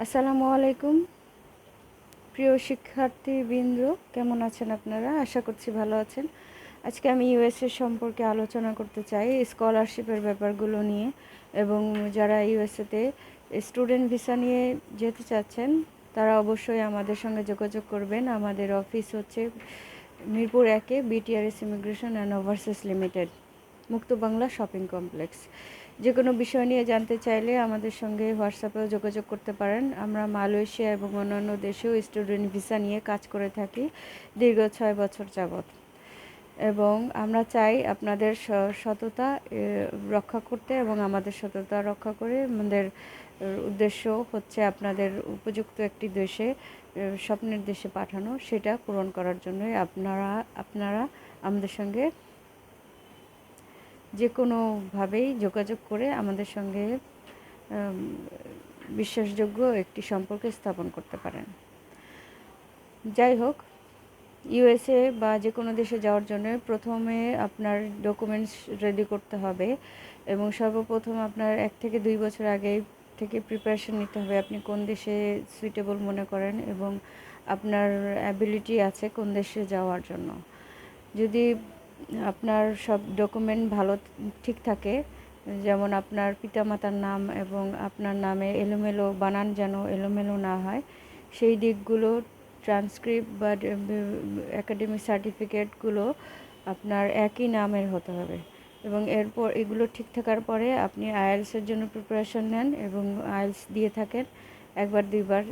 আসসালামু আলাইকুম প্রিয় শিক্ষার্থীবৃন্দ, কেমন আছেন আপনারা? আশা করছি ভালো আছেন। আজকে আমি ইউএসএ সম্পর্কে আলোচনা করতে চাই, স্কলারশিপের ব্যাপারগুলো নিয়ে। এবং যারা ইউএসএতে স্টুডেন্ট ভিসা নিয়ে যেতে চাচ্ছেন তারা অবশ্যই আমাদের সঙ্গে যোগাযোগ করবেন। আমাদের অফিস হচ্ছে মিরপুর 1-এ BTRS immigration and overseas limited, Mukto Bangla shopping complex. যে কোনো বিষয় নিয়ে জানতে চাইলে আমাদের সঙ্গে হোয়াটসঅ্যাপেও যোগাযোগ করতে পারেন। আমরা মালয়েশিয়া এবং অন্যান্য দেশেও স্টুডেন্ট ভিসা নিয়ে কাজ করে থাকি দীর্ঘ 6 বছর যাবৎ। এবং আমরা চাই আপনাদের সততা রক্ষা করতে, এবং আমাদের সততা রক্ষা করে আমাদের উদ্দেশ্য হচ্ছে আপনাদের উপযুক্ত একটি দেশে, স্বপ্নের দেশে পাঠানো। সেটা পূরণ করার জন্যই আপনারা আমাদের সঙ্গে যে কোনোভাবেই যোগাযোগ করে আমাদের সঙ্গে বিশ্বাসযোগ্য একটি সম্পর্ক স্থাপন করতে পারেন। যাই হোক, ইউএসএ বা যে কোনো দেশে যাওয়ার জন্য প্রথমে আপনার ডকুমেন্টস রেডি করতে হবে, এবং সর্বপ্রথম আপনার 1 থেকে 2 বছর আগে থেকে প্রিপারেশন নিতে হবে আপনি কোন দেশে সুইটেবল মনে করেন এবং আপনার অ্যাবিলিটি আছে কোন দেশে যাওয়ার জন্য। যদি আপনার সব ডকুমেন্ট ভালো ঠিক থাকে, যেমন আপনার পিতামাতার নাম এবং আপনার নামে এলোমেলো বানান যেন এলোমেলো না হয়, সেই দিকগুলো, ট্রান্সক্রিপ্ট বা একাডেমিক সার্টিফিকেটগুলো আপনার একই নামের হতে হবে। এবং এরপর এগুলো ঠিক থাকার পরে আপনি আইএলসের জন্য প্রিপারেশন নেন, এবং আইএলস দিয়ে থাকেন 1-2বার,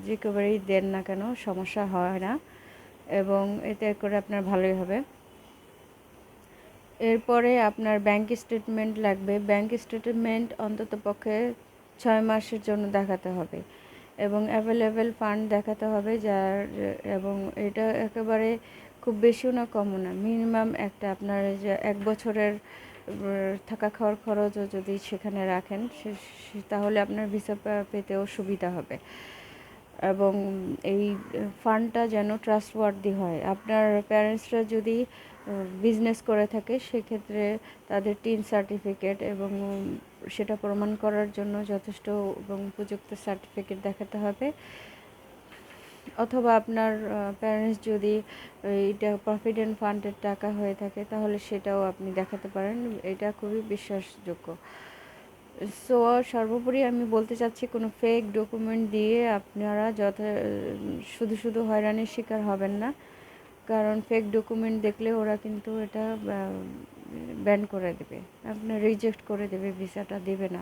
যে কেবারেই দেন না কেন সমস্যা হয় না, এবং এতে করে আপনার ভালোই হবে। এরপরে আপনার ব্যাংক স্টেটমেন্ট লাগবে। ব্যাংক স্টেটমেন্ট অন্তত পক্ষে 6 মাসের জন্য দেখাতে হবে, এবং অ্যাভেলেবেল ফান্ড দেখাতে হবে এবং এটা একেবারে খুব বেশিও না কমও না, মিনিমাম একটা আপনার যে 1 বছরের থাকা খাওয়ার খরচও যদি সেখানে রাখেন তাহলে আপনার ভিসা পেতেও সুবিধা হবে। এবং এই ফান্ডটা যেন ট্রাস্টওয়ার্দি হয়। আপনার প্যারেন্টসরা যদি বিজনেস করে থাকে সেক্ষেত্রে তাদের টিন সার্টিফিকেট এবং সেটা প্রমাণ করার জন্য যথেষ্ট এবং উপযুক্ত সার্টিফিকেট দেখাতে হবে। অথবা আপনার প্যারেন্টস যদি এটা প্রভিডেন্ট ফান্ডের টাকা হয়ে থাকে তাহলে সেটাও আপনি দেখাতে পারেন। এটা খুবই বিশ্বাসযোগ্য। সো সর্বোপরি আমি বলতে চাচ্ছি, কোনো ফেক ডকুমেন্ট দিয়ে আপনারা শুধু হয়রানির শিকার হবেন না, কারণ ফেক ডকুমেন্ট দেখলে ওরা কিন্তু এটা ব্যান করে দেবে, আপনার রিজেক্ট করে দেবে, ভিসাটা দেবে না।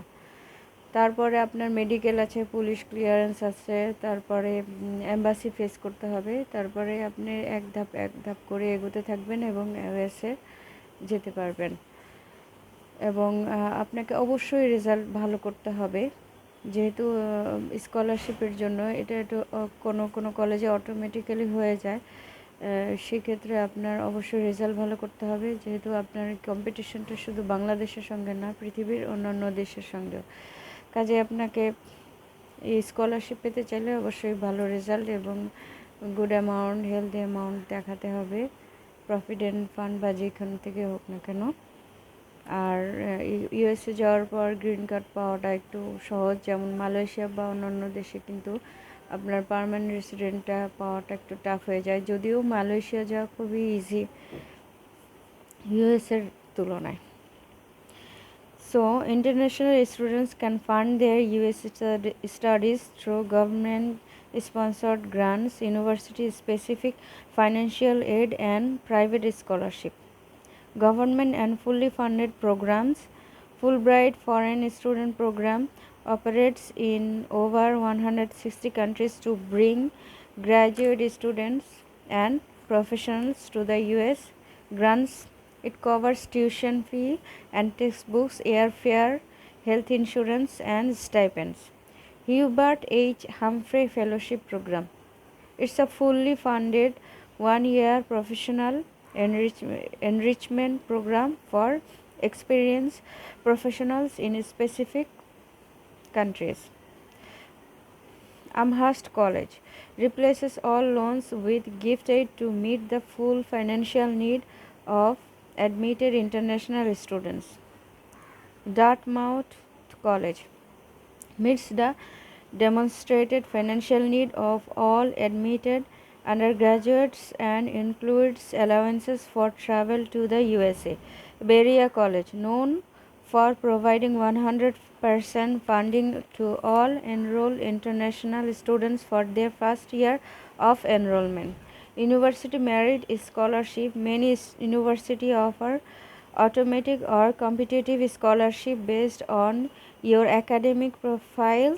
তারপরে আপনার মেডিকেল আছে, পুলিশ ক্লিয়ারেন্স আছে, তারপরে এম্বাসি ফেস করতে হবে। তারপরে আপনি এক ধাপ করে এগোতে থাকবেন এবং ইউএসএ যেতে পারবেন। এবং আপনাকে অবশ্যই রেজাল্ট ভালো করতে হবে, যেহেতু স্কলারশিপের জন্য এটা একটু কোনো কলেজে অটোমেটিক্যালি হয়ে যায়। সেক্ষেত্রে আপনার অবশ্যই রেজাল্ট ভালো করতে হবে, যেহেতু আপনার কম্পিটিশনটা শুধু বাংলাদেশের সঙ্গে না, পৃথিবীর অন্যান্য দেশের সঙ্গেও। কাজে আপনাকে এই স্কলারশিপ পেতে চাইলে অবশ্যই ভালো রেজাল্ট এবং গুড অ্যামাউন্ট, হেলদি অ্যামাউন্ট দেখাতে হবে, প্রভিডেন্ট ফান্ড বা যেখান থেকে হোক না কেন। আর ইউএসএ যাওয়ার পর গ্রিন কার্ড পাওয়াটা একটু সহজ, যেমন মালয়েশিয়া বা অন্যান্য দেশে কিন্তু আপনার পার্মানেন্ট রেসিডেন্টটা পাওয়াটা একটু টাফ হয়ে যায়, যদিও মালয়েশিয়া যাওয়া খুবই ইজি ইউএসএর তুলনায়। So, international students can fund their US studies through government-sponsored grants, university-specific financial aid, and private scholarship. Government and fully funded programs. Fulbright Foreign Student Program operates in over 160 countries to bring graduate students and professionals to the US. Grants, it covers tuition fee and textbooks, airfare, health insurance, and stipends. Hubert H. Humphrey Fellowship Program. It's a fully funded 1-year professional enrichment program for experienced professionals in specific countries. Amherst College replaces all loans with gift aid to meet the full financial need of admitted international students. Dartmouth College meets the demonstrated financial need of all admitted undergraduates and includes allowances for travel to the USA. Berea College, known for providing 100% funding to all enrolled international students for their first year of enrollment. University Merit Scholarship. Many universities offer automatic or competitive scholarship based on your academic profile,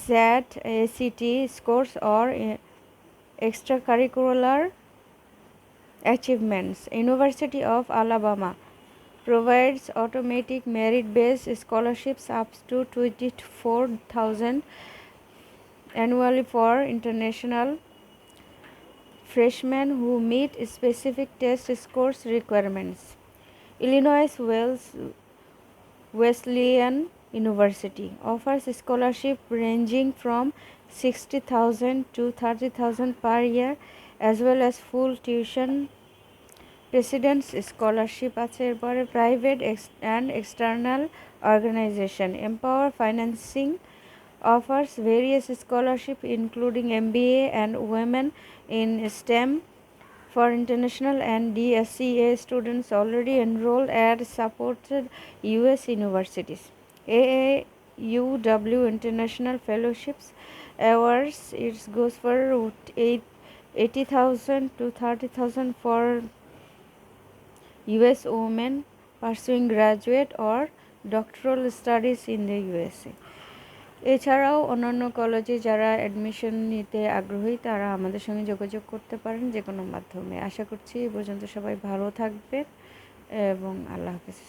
SAT, ACT scores, or extracurricular achievements. University of Alabama provides automatic merit-based scholarships up to $24,000 annually for international freshmen who meet specific test scores requirements. Illinois Wesleyan University offers scholarship ranging from $60,000 to $30,000 per year, as well as full tuition. Presidents scholarship আছে। এরপরে private and external organisation empower financing offers various scholarship including MBA and Women in STEM for international and DSCA students already enrolled at supported US universities. AAUW International Fellowships Awards, it goes for 80,000 to 30,000 for US women pursuing graduate or doctoral studies in the USA. এছাড়াও অন্যান্য কলেজে যারা admission নিতে আগ্রহী তারা আমাদের সঙ্গে যোগাযোগ করতে পারেন যে কোনো মাধ্যমে। আশা করছি এ পর্যন্ত সবাই ভালো থাকবেন এবং আল্লাহ হাফেজ।